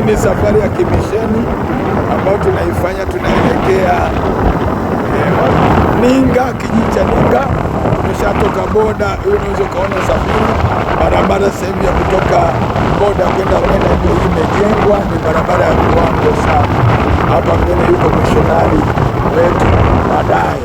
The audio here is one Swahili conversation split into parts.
ni safari ya kimisheni ambayo tunaifanya, tunaelekea Ninga, kijiji cha Ninga. Tumeshatoka boda, hiyo unaweza ukaona safari barabara sehemu ya kutoka boda kwenda Mwenda ndio imejengwa, ni barabara ya kiwango sana. Hapa mbele yuko mishonari wetu baadaye.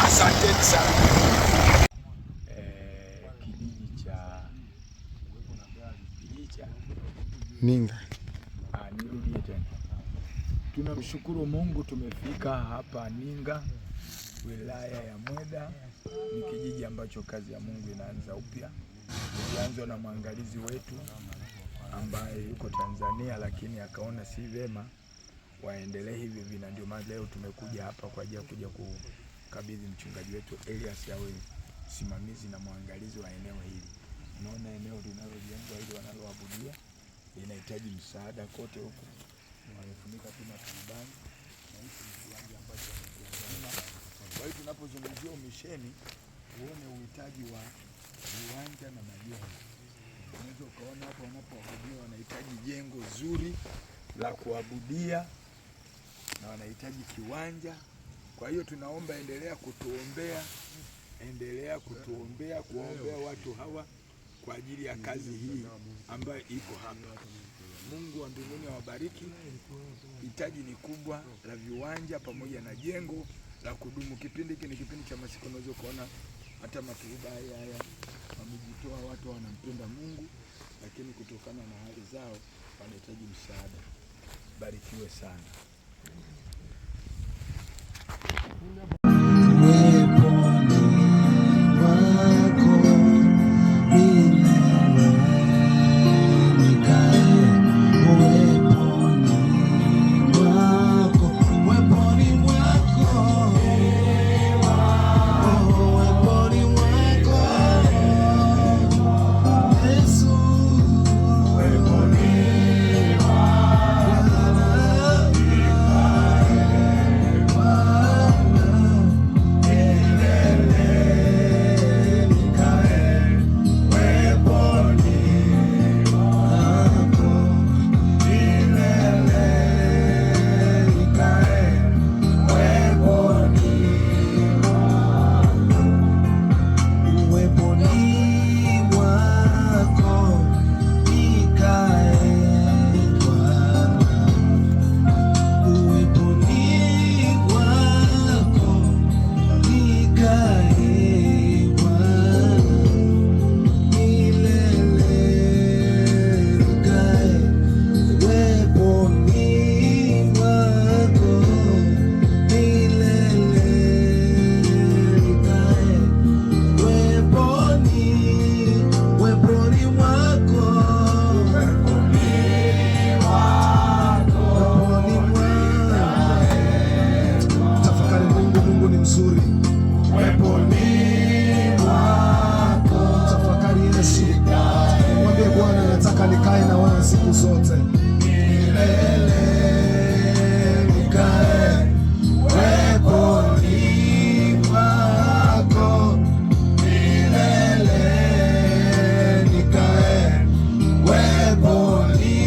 Asanteni sana. Kijiji cha Ninga. Nirudie tena. Tunamshukuru Mungu tumefika hapa Ninga, wilaya ya Mweda. Ni kijiji ambacho kazi ya Mungu inaanza upya. Ilianzwa na mwangalizi wetu ambaye yuko Tanzania, lakini akaona si vema waendelee hivi vina, ndio maana leo tumekuja hapa kwa ajili ya kuja kukabidhi mchungaji wetu Elias awe simamizi na mwangalizi wa eneo hili. Unaona eneo linalojengwa hili wanaloabudia linahitaji msaada kote huko. Wamefunika tu na turubani na hiki ni kiwanja ambacho wamekianza. Kwa hiyo tunapozungumzia umisheni, uone uhitaji wa viwanja na majengo. Unaweza ukaona hapo wanapoabudia wanahitaji jengo zuri la kuabudia na wanahitaji kiwanja. Kwa hiyo tunaomba endelea kuombea watu hawa kwa ajili ya kazi hii ambayo iko hapa. Mungu wa mbinguni awabariki. Hitaji ni kubwa la viwanja pamoja na jengo la kudumu. Kipindi hiki ni kipindi cha masika, unaweza kuona hata maturuba haya wamejitoa, watu wanampenda Mungu, lakini kutokana na hali zao wanahitaji msaada. Barikiwe sana. siku zote. Milele nikae uweponi mwako, milele nikae uweponi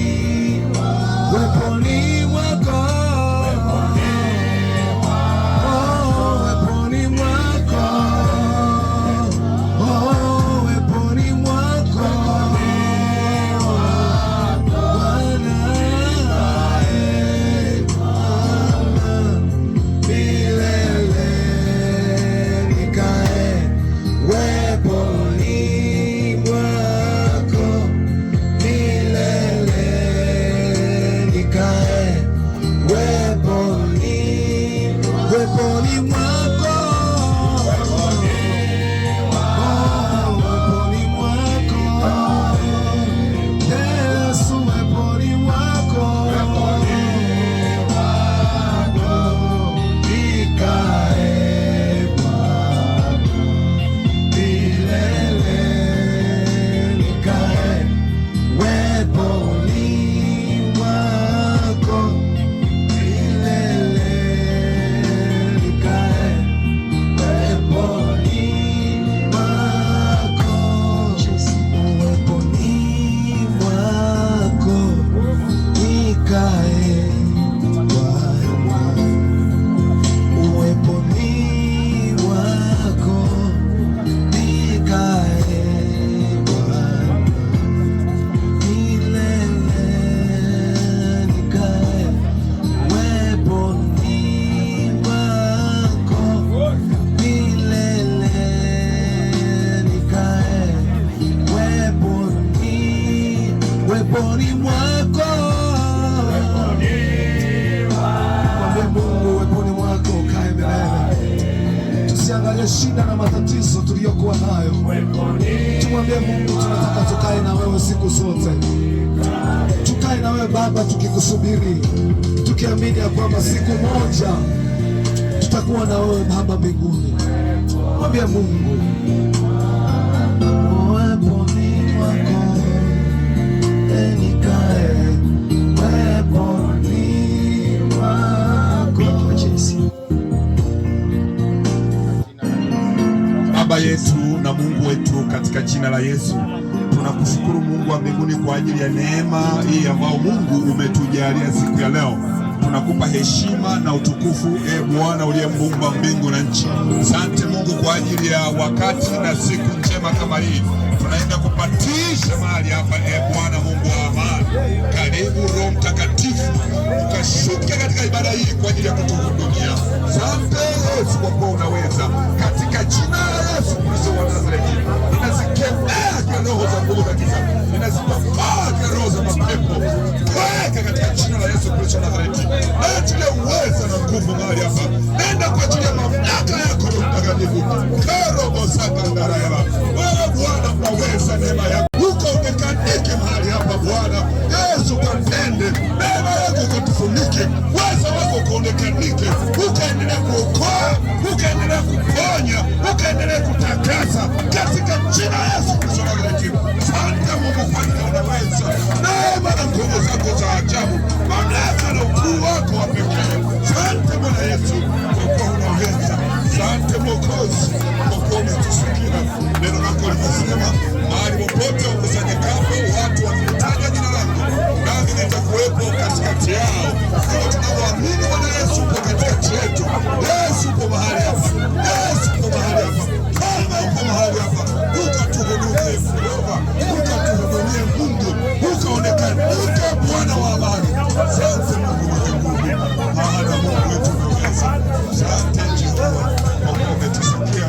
mwako, uweponi mwako, uweponi mwako, uweponi mwako uweponi mwako. Mwambie Mungu uweponi mwako ukae milele. Tusiangalie shida na matatizo tuliyokuwa nayo. Tumwambie Mungu tunataka tukae na wewe siku zote. Tukae na wewe Baba, tukikusubiri, tukiamini ya kwamba siku moja tutakuwa na wewe Baba mbinguni. Mwambie Mungu uweponi mwako nikae uweponi mwako. Baba yetu na Mungu wetu, katika jina la Yesu tunakushukuru Mungu wa mbinguni kwa ajili ya neema hii ambayo Mungu umetujalia siku ya leo. Tunakupa heshima na utukufu, Bwana uliyeumba mbingu na nchi. Asante Mungu kwa ajili ya wakati na siku njema kama hii. Tunaenda kupatisha mahali hapa, Bwana Mungu wa amani. Karibu Roho Mtakatifu ukashuke katika ibada hii kwa ajili ya kutuhudumia. Asante Yesu kwa kuwa unaweza. Katika jina la Yesu Kristo wa Nazareti, ninazikemea roho za nguvu za giza, ninazipambaa roho za mapepo. Toka katika jina la Yesu Kristo wa Nazareti. Achilia uweza na nguvu mahali hapa. Nenda kwa ajili ya mamlaka yako Roho Mtakatifu. Karobo saka ndarayaba. Wewe Bwana unaweza, neema yako ukaonekanike mahali hapa Bwana. Yesu katende, neema yako ukatufunike, uweza wako ukaonekanike, ukaendelea kuokoa, ukaendelea kuponya, ukaendelea kutakasa katika jina la Yesu Kristo wa Nazareti. Asante Mungu kwa ajili ya unaweza, neema na nguvu zako za ajabu, mamlaka na ukuu wako wa pekee. Asante Bwana Yesu kwa kuwa unaweza. Asante Mwokozi kwa kuwa umetusikia. Neno lako linasema mahali popote wakusanyikapo watu wakitaja jina lako, nami nitakuwepo katikati yao. Kwa tunavyoamini Bwana Yesu upo katikati yetu. Yesu upo mahali hapa. Yesu upo mahali hapa. Kama upo mahali hapa, ukatuhudumie Jehova, ukatuhudumie Mungu, ukaonekanike Bwana wa amani. Asante Mungu wa mbinguni, maana Mungu wetu unaweza. Asante Jehova kwa kuwa umetusikia.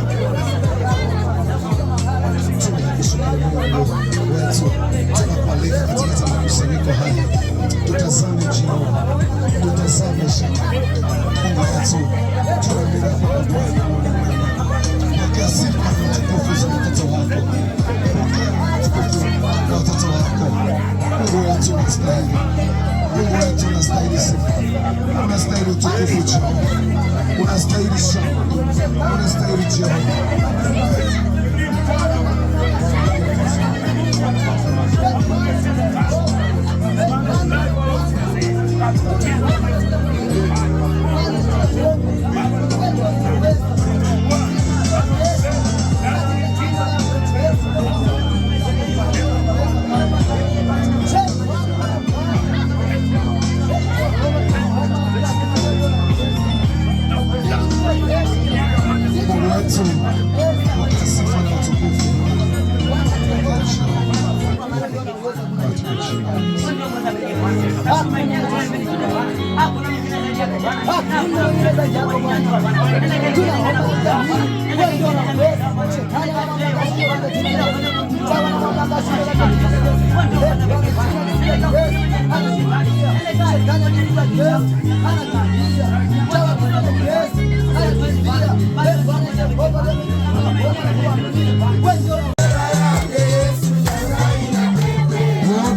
Tunakualika katika makusanyiko haya, tutazame jioni, tutazame shamba. Mungu wetu, tunaendelea kwa Bwana pokea sifa na utukufu za watoto wako, pokea utukufu na watoto wako. Mungu wetu unastahili, Mungu wetu unastahili sifa, unastahili utukufu jioni, unastahili shamba, unastahili jioni.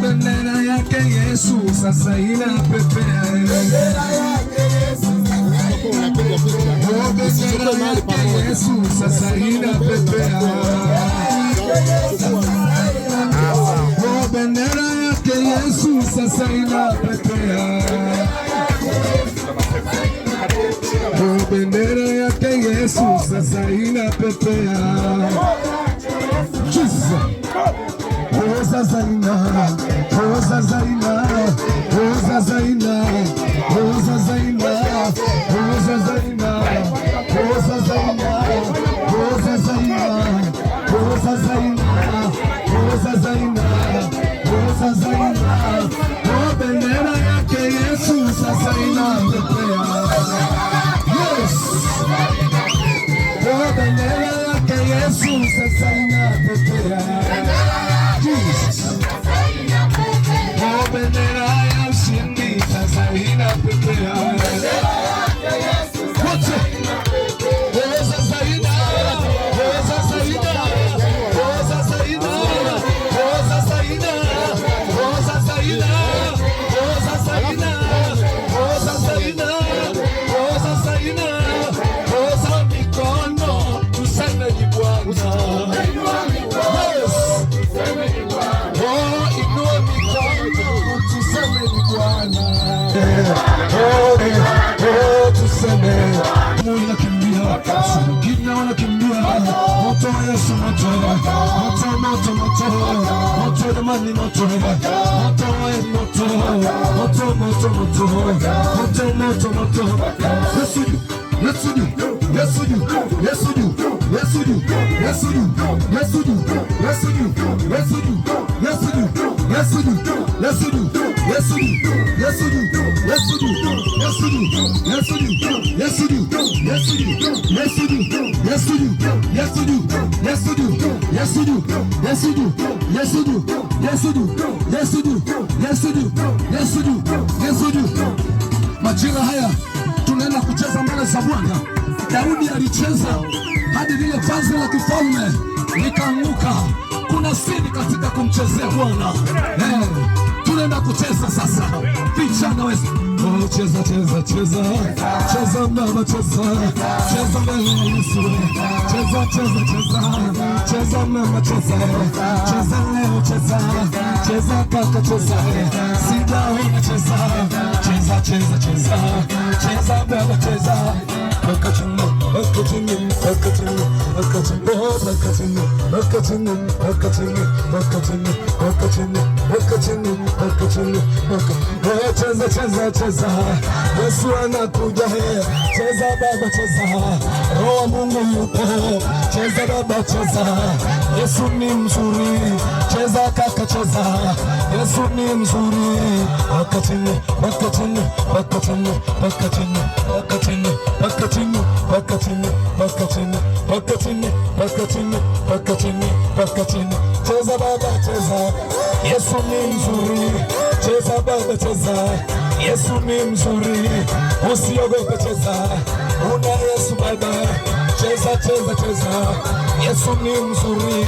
Bendera yake Yesu sasa inapepea. Bendera yake Yesu sasa inapepea. Bendera yake Yesu sasa inapepea. Bendera yake Yesu sasa inapepea. Rosa Zaina, Rosa Zaina, Rosa Zaina, Rosa Zaina, Rosa Zaina, Rosa Zaina, Rosa Zaina, Rosa Zaina, Rosa Zaina, Rosa Zaina. Oh, bendera yake Yesu sasa inapepea. Yes. Oh, bendera yake Yesu sasa inapepea. Oh, bendera ya ushindi sasa inapepea. Wote Rosa Zaina, Rosa Zaina, Rosa Zaina, Rosa Zaina, Rosa Zaina, Rosa Zaina, Rosa Zaina, Rosa Zaina, Rosa mikono tuseme ni Bwana. Wanakimbia wanakimbia, moto Yesu moto, moto moto moto, moto jamani moto, moto moto, moto moto moto, moto moto moto. Yesu Yesu Yesu Yesu Yesu Yesu Yesu Yesu Yesu Yesu Yesu Yesu Yesu majira haya tunaenda kucheza mbele za Bwana. Daudi alicheza hadi lile vazi la kifalme likaanguka. Kuna siri katika kumchezea Bwana. Tunaenda kucheza sasa. Vijana wewe, oh, cheza cheza cheza. Cheza mama cheza. Cheza mbele ya Yesu. Cheza cheza cheza. Cheza mama cheza. Cheza leo cheza. Cheza kaka cheza. Sijaona cheza. Cheza cheza cheza. Cheza baba cheza. Bakatini, bakatini, bakatini, bakatini, bakatini, bakatini, bakatini, bakatini, bakatini, bakatini, bakatini, bakatini. Cheza cheza cheza, Yesu anakuja. Cheza baba cheza, Roho Mungu yupo. Cheza baba cheza, Yesu ni mzuri. Cheza kaka cheza, Yesu ni mzuri. Bakatini, bakatini, bakatini, bakatini, bakatini, bakatini, bakatini, bakatini, bakatini, bakatini, bakatini, bakatini. Cheza baba cheza, Yesu ni mzuri. Cheza baba cheza, Yesu ni mzuri. Usiogope cheza, una Yesu baba. Cheza cheza cheza, Yesu ni mzuri.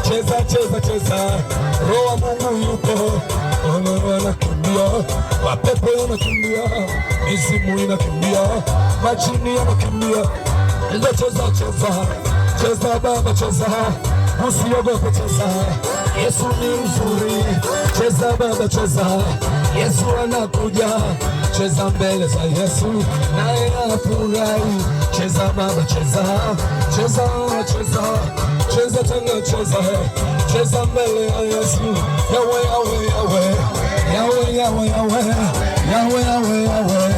Cheza cheza cheza, Roho Mungu yupo. Wanakimbia, mapepo yanakimbia, mizimu inakimbia, majini yanakimbia. Cheza cheza cheza, cheza baba cheza, usiogope cheza, Yesu ni mzuri. Cheza baba cheza, Yesu anakuja. Cheza mbele za Yesu naye anafurahi. Cheza baba cheza, cheza cheza, cheza tena cheza, cheza mbele ya Yesu. Yawe yawe yawe, yawe yawe yawe, yawe yawe yawe,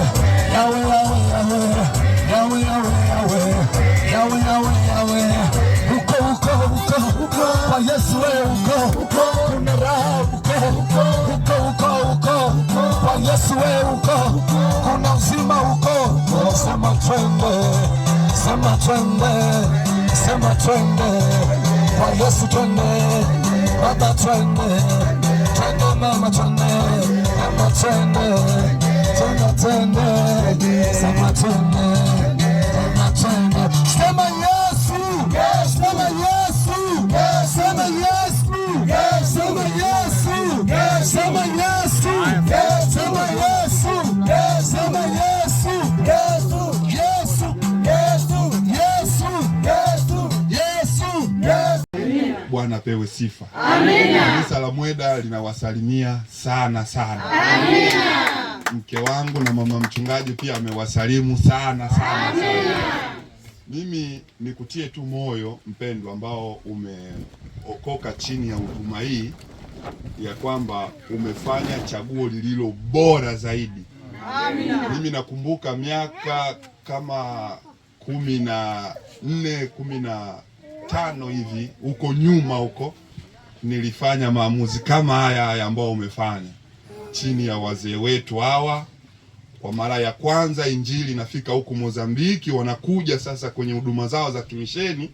yawe yawe yawe, yawe yawe yawe, yawe yawe yawe. Uko uko uko uko kwa Yesu wewe uko, kuna raha uko uko uko uko kwa Yesu. Yesu wewe uko, kuna uzima huko. Sema twende, sema twende, sema twende kwa Yesu, twende Baba, twende, twende mama, twende mama, twende, twende, twende, sema twende, twende, sema Yesu, sema Yesu, sema Yesu, sema Yesu, sema Yesu, sema Yesu, sema Yesu, Yesu, Yesu, Yesu, Yesu, Yesu, Yesu. Bwana apewe sifa. Amina. Kanisa la Mweda linawasalimia sana sana. Amina. Mke wangu na mama mchungaji pia amewasalimu sana sana. Amina. Mimi nikutie tu moyo mpendwa, ambao umeokoka chini ya huduma hii, ya kwamba umefanya chaguo lililo bora zaidi. Amina. Mimi nakumbuka miaka kama 14, 15 hivi huko nyuma huko, nilifanya maamuzi kama haya ambao umefanya chini ya wazee wetu hawa. Kwa mara ya kwanza injili nafika huku Mozambiki, wanakuja sasa kwenye huduma zao za kimisheni,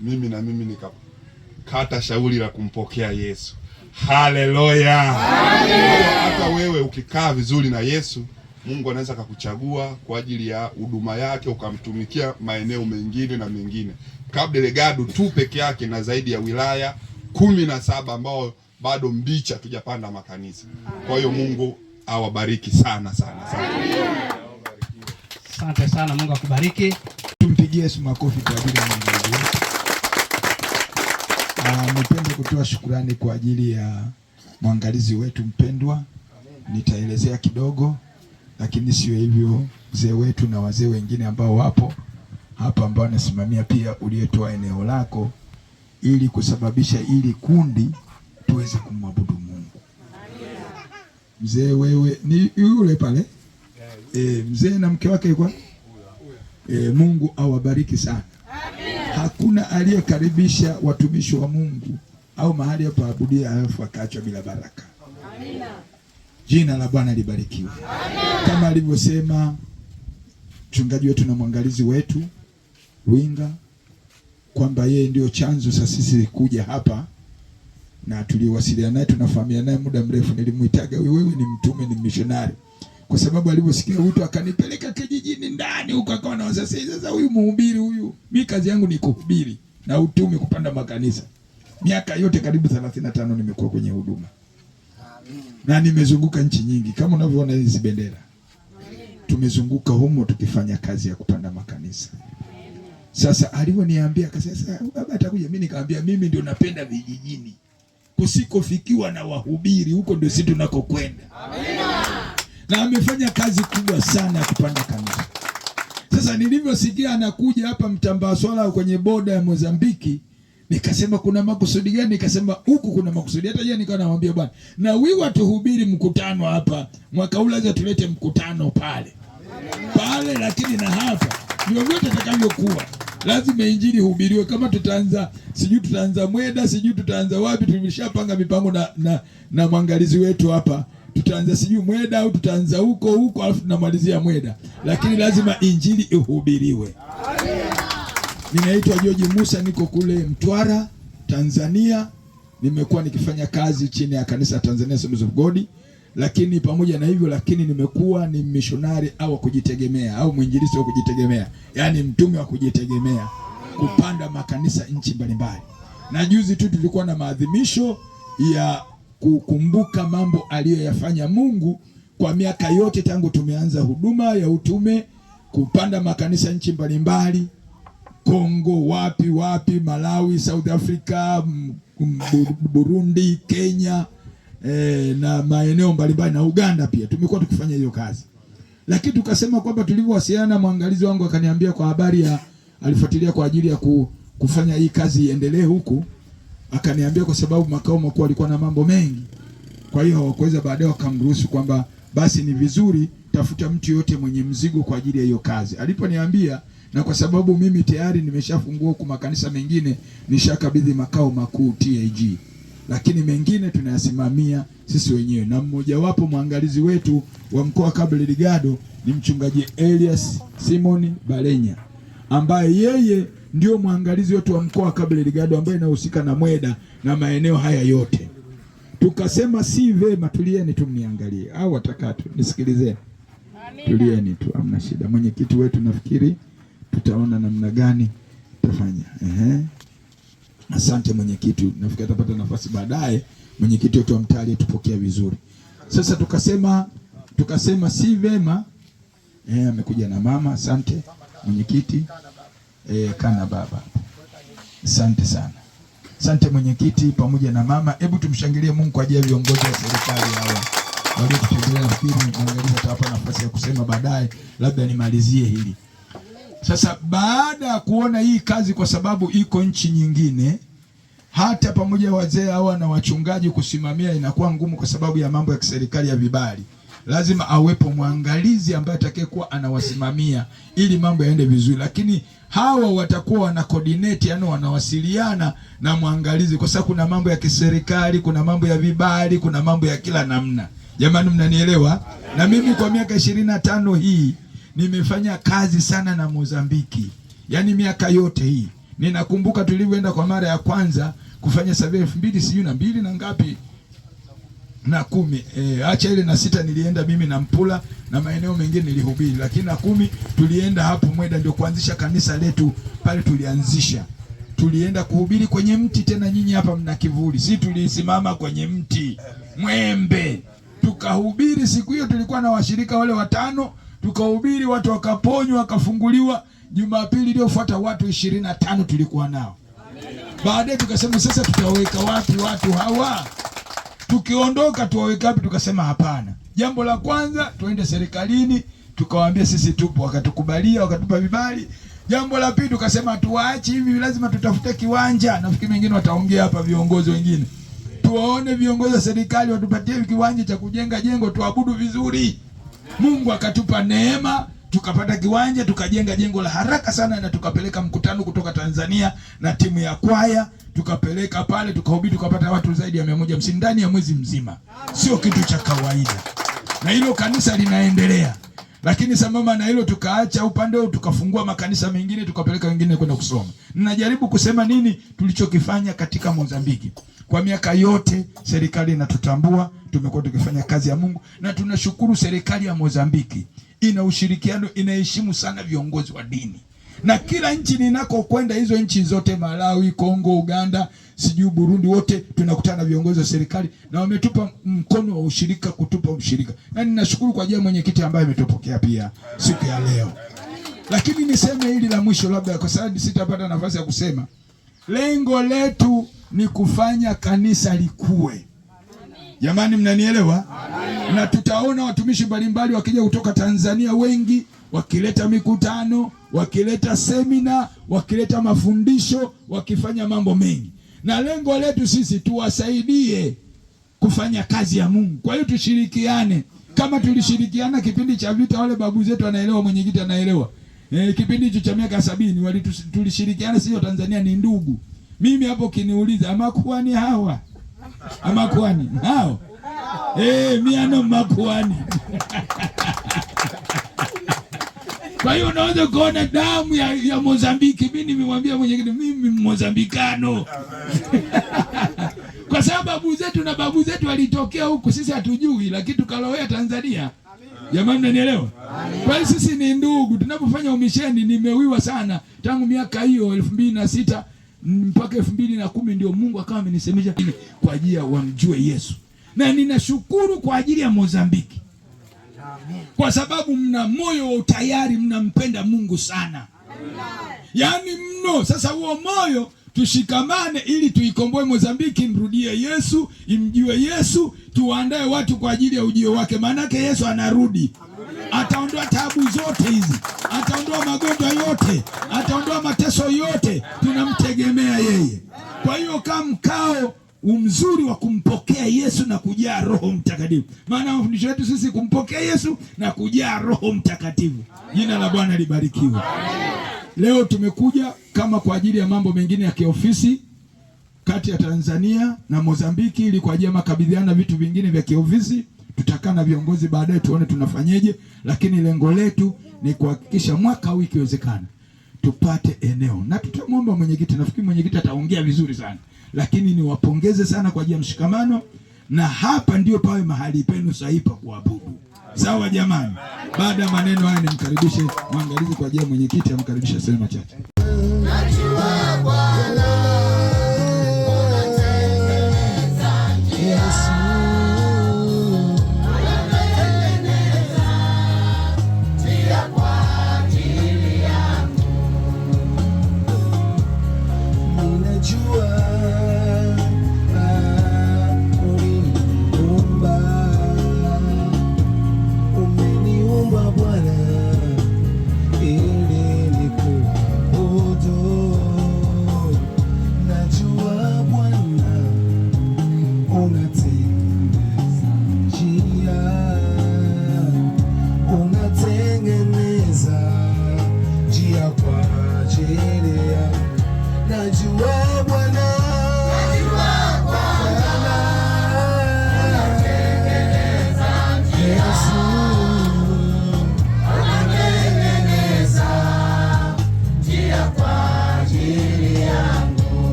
mimi nikakata shauri la kumpokea Yesu. Haleluya! Hata wewe ukikaa vizuri na Yesu, Mungu anaweza kukuchagua kwa ajili ya huduma yake, ukamtumikia maeneo mengine na mengine. Cabo Delgado tu peke yake na zaidi ya wilaya 17 ambao bado mbichi hatujapanda makanisa. Kwa hiyo Mungu awabariki sana sana sana. Asante sana, Mungu akubariki. Tumpigie Yesu makofi kwa ajili ya Mungu wetu. Nipende kutoa shukrani kwa ajili ya mwangalizi wetu mpendwa. Nitaelezea kidogo, lakini sio hivyo, mzee wetu na wazee wengine ambao wapo hapa ambao wanasimamia pia, uliyetoa eneo lako ili kusababisha ili kundi tuweze kumwabudu Mungu. Mzee wewe ni yule pale, mzee na mke wake kwa Mungu awabariki sana. Hakuna aliyekaribisha watumishi wa Mungu au mahali ya paabudia alafu akaachwa bila baraka. Amina. Jina la Bwana libarikiwe. Amina. Kama alivyosema mchungaji wetu na mwangalizi wetu Ruinga kwamba yeye ndio chanzo sasa sisi kuja hapa, na tuliwasiliana naye, tunafahamiana naye muda mrefu. Nilimuitaga wewe ni mtume, ni missionary, kwa sababu alivyosikia wito akanipeleka kijijini ndani huko, akawa na wasasi. Sasa huyu mhubiri huyu, mimi kazi yangu ni kuhubiri na utume, kupanda makanisa. Miaka yote karibu 35 nimekuwa kwenye huduma. Amen. Na nimezunguka nchi nyingi kama unavyoona hizi bendera. Amen. Tumezunguka humo tukifanya kazi ya kupanda makanisa. Amen. Sasa alivyoniambia akasema baba atakuja, mimi nikamwambia mimi ndio napenda vijijini kusikofikiwa na wahubiri, huko ndio sisi tunakokwenda. Amen. Na amefanya kazi kubwa sana ya kupanda kanisa. Sasa nilivyosikia anakuja hapa Mtambaswala kwenye boda ya Mozambiki, nikasema kuna makusudi gani? Nikasema huku kuna makusudi. Hata jana nikawa namwambia bwana, na wiwa tuhubiri mkutano hapa mwaka ule, za tulete mkutano pale lakini na hapa ndio vyote takavyokuwa lazima injili hubiriwe. Kama tutaanza sijui tutaanza Mweda, sijui tutaanza wapi, tumeshapanga mipango na mwangalizi wetu hapa, tutaanza sijui Mweda au tutaanza huko alafu tunamalizia Mweda, lakini lazima injili ihubiriwe. Ninaitwa George Musa, niko kule Mtwara, Tanzania. Nimekuwa nikifanya kazi chini ya kanisa Tanzania Assemblies of God, lakini pamoja na hivyo nimekuwa ni missionary au kujitegemea au mwinjilisti wa kujitegemea, yani mtume wa kujitegemea, kupanda makanisa nchi mbalimbali. Na juzi tu tulikuwa na maadhimisho ya kukumbuka mambo aliyoyafanya Mungu kwa miaka yote tangu tumeanza huduma ya utume, kupanda makanisa nchi mbalimbali, Kongo, wapi, Malawi, South Africa, Burundi, Kenya, na maeneo mbalimbali na Uganda pia tumekuwa tukifanya hiyo kazi. Lakini tukasema kwamba tulivyowasiliana, mwangalizi wangu akaniambia kwa habari ya alifuatilia kwa ajili ya kufanya hii kazi iendelee huku, akaniambia kwa sababu makao makuu alikuwa na mambo mengi, kwa hiyo hawakuweza. Baadaye wakamruhusu kwamba basi ni vizuri tafuta mtu yote mwenye mzigo kwa ajili ya hiyo kazi. Aliponiambia, na kwa sababu mimi tayari nimeshafungua huku makanisa mengine, nishakabidhi makao makuu TAG. lakini mengine tunayasimamia sisi wenyewe, na mmojawapo mwangalizi wetu wa mkoa wa Cabo Delgado ni mchungaji Elias Simon Balenya, ambaye yeye ndio mwangalizi wetu wa mkoa wa Cabo Delgado ambaye anahusika na Mweda na maeneo haya yote. Tukasema si vema, tulieni tu mniangalie, au watakatu nisikilizeni. Tulieni tu, hamna shida. Mwenyekiti wetu nafikiri tutaona namna gani tutafanya. Asante mwenyekiti, nafikiri atapata nafasi baadaye. Mwenyekiti wetu wa mtaa tupokea vizuri. Sasa tukasema si vema, amekuja na mama. Asante mwenyekiti, kana baba. Asante sana. Asante mwenyekiti pamoja na mama. Hebu tumshangilie Mungu kwa ajili ya viongozi wa serikali hawa waliotutembelea. Nafikiri mwangalizi atawapa nafasi ya kusema baadaye, labda nimalizie hili. Sasa baada ya kuona hii kazi, kwa sababu iko nchi nyingine, hata pamoja wazee hawa na wachungaji kusimamia inakuwa ngumu kwa sababu ya mambo ya kiserikali ya vibali. Lazima awepo mwangalizi ambaye atakayekuwa anawasimamia ili mambo yaende vizuri, lakini hawa watakuwa wana coordinate, yani wanawasiliana na mwangalizi, kwa sababu kuna mambo ya kiserikali, kuna mambo ya vibali, kuna mambo ya kila namna. Jamani, mnanielewa? Na mimi kwa miaka 25 hii nimefanya kazi sana na Mozambiki. Yaani miaka yote hii. Ninakumbuka tulivyoenda kwa mara ya kwanza kufanya survey 2002 na ngapi? Na 10. Acha ile na 6 nilienda mimi na Mpula na maeneo mengine nilihubiri, lakini na 10 tulienda hapo Mweda, ndio kuanzisha kanisa letu pale tulianzisha. Tulienda kuhubiri kwenye mti, tena nyinyi hapa mna kivuli. Sisi tulisimama kwenye mti mwembe. Tukahubiri siku hiyo, tulikuwa na washirika wale 5, tukahubiri, watu wakaponywa, wakafunguliwa. Jumapili iliyofuata watu 25 tulikuwa nao. Baadaye tukasema sasa tutaweka wapi watu hawa? Tukiondoka tuwaweka wapi? Tukasema hapana. Jambo la kwanza tuende serikalini, tukawaambia sisi tupo, wakatukubalia, wakatupa vibali. Jambo la pili tukasema tuwaache hivi, lazima tutafute kiwanja. Nafikiri wengine wataongea hapa, viongozi wengine. Tuwaone viongozi wa serikali watupatie kiwanja cha kujenga jengo tuabudu vizuri. Mungu akatupa neema, tukapata kiwanja, tukajenga jengo la haraka sana, na tukapeleka mkutano kutoka Tanzania na timu ya kwaya, tukapeleka pale, tukahubiri, tukapata watu zaidi ya 150 ndani ya mwezi mzima. Sio kitu cha kawaida. Na hilo kanisa linaendelea. Lakini sambamba na hilo tukaacha upande huo, tukafungua makanisa mengine, tukapeleka wengine kwenda kusoma. Ninajaribu kusema nini tulichokifanya katika Mozambiki. Kwa miaka yote serikali inatutambua, tumekuwa tukifanya kazi ya Mungu, na tunashukuru serikali ya Mozambiki. Ina ushirikiano, inaheshimu sana viongozi wa dini. Na kila nchi ninakokwenda, hizo nchi zote, Malawi, Kongo, Uganda, sijui Burundi, wote tunakutana na viongozi wa serikali, na wametupa mkono wa ushirika, kutupa ushirika. Na ninashukuru kwa ajili ya mwenyekiti ambaye ametupokea pia siku ya leo. Lakini niseme hili la mwisho, labda kwa sababu sitapata nafasi ya kusema. Lengo letu ni kufanya kanisa likue. Jamani, mnanielewa? Na tutaona watumishi mbalimbali wakija kutoka Tanzania, wengi wakileta mikutano, wakileta semina, wakileta mafundisho, wakifanya mambo mengi. Na lengo letu sisi tuwasaidie kufanya kazi ya Mungu. Kwa hiyo tushirikiane. Kama tulishirikiana kipindi cha vita, wale babu zetu wanaelewa, mwenyekiti anaelewa. Kipindi hicho cha miaka 70 tulishirikiana, sio Tanzania ni ndugu. Mimi hapo kiniuliza amakuani hawa? Amakuani hao? Miano makuani. Kwa hiyo unaweza kuona damu ya Mozambiki. Mimi nimemwambia mwenyekiti, mimi Mozambikano. Kwa sababu babu zetu walitokea huko, sisi hatujui, lakini tukalowea Tanzania. Jamani, mnanielewa? Kwa hiyo sisi ni ndugu. Tunapofanya umisheni, nimewiwa sana tangu miaka hiyo 2006 mpaka 2010, ndio Mungu akawa amenisemesha kwa ajili ya wamjue Yesu. Na ninashukuru kwa ajili ya Mozambiki. Kwa sababu mna moyo wa utayari, mnampenda Mungu sana. Yaani mno. Sasa huo moyo tushikamane ili tuikomboe Mozambiki, mrudie Yesu, imjue Yesu, tuandae watu kwa ajili ya ujio wake. Maanake Yesu anarudi. Ataondoa taabu zote hizi, ataondoa magonjwa yote, ataondoa mateso yote. Tunamtegemea yeye. Kwa hiyo kama mkao mzuri wa kumpokea Yesu na kujaa Roho Mtakatifu. Maana mafundisho yetu sisi kumpokea Yesu na kujaa Roho Mtakatifu. Jina la Bwana libarikiwe. Leo tumekuja kama kwa ajili ya mambo mengine ya kiofisi. kati ya Tanzania na Mozambiki ili kwa ajili ya makabidhiana vitu vingine vya kiofisi. Tutakaa na viongozi baadaye tuone tunafanyeje, lakini lengo letu ni kuhakikisha mwaka huu ikiwezekana tupate eneo, na tutamwomba mwenyekiti. Nafikiri mwenyekiti ataongea vizuri sana, lakini niwapongeze sana kwa ajili ya mshikamano, na hapa ndio pawe mahali penu sahihi pa kuabudu. Sawa jamani? Baada ya maneno haya nimkaribishe mwangalizi kwa ajili ya mwenyekiti amkaribishe sema machache. Najua Bwana Yesu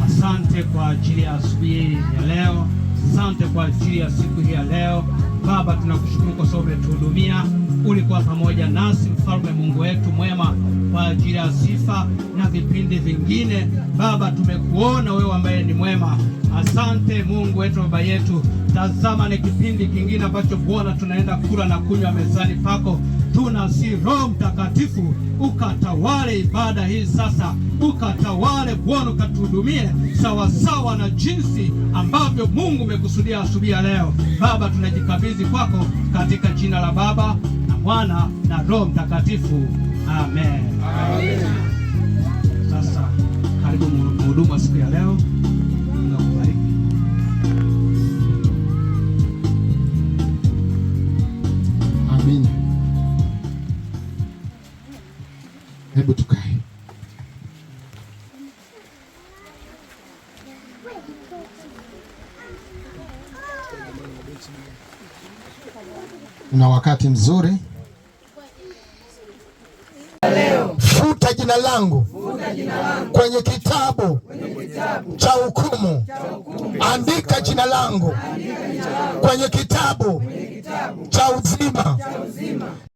Asante kwa ajili ya asubuhi ya leo. Asante kwa ajili ya siku hii ya leo. Baba, tunakushukuru kwa sababu umetuhudumia. Ulikuwa pamoja nasi, mfalme Mungu wetu mwema, kwa ajili ya sifa na vipindi vingine. Baba, tumekuona wewe ambaye ni mwema. Asante Mungu wetu, baba yetu. Tazama ni kipindi kingine ambacho Bwana tunaenda kula na kunywa mezani pako. Tunasi Roho Mtakatifu ukatawale ibada hii sasa, ukatawale Bwana, ukatuhudumie sawa sawa na jinsi ambavyo Mungu umekusudia asubuhi ya leo. Baba, tunajikabidhi kwako katika jina la Baba na Mwana na Roho Mtakatifu. Amen. Amen. Sasa karibu mhudumu wa siku ya leo. Nakubariki. Amen. Hebu tukae. Una wakati mzuri. Futa jina langu kwenye kitabu cha hukumu. Andika jina langu kwenye kitabu cha uzima.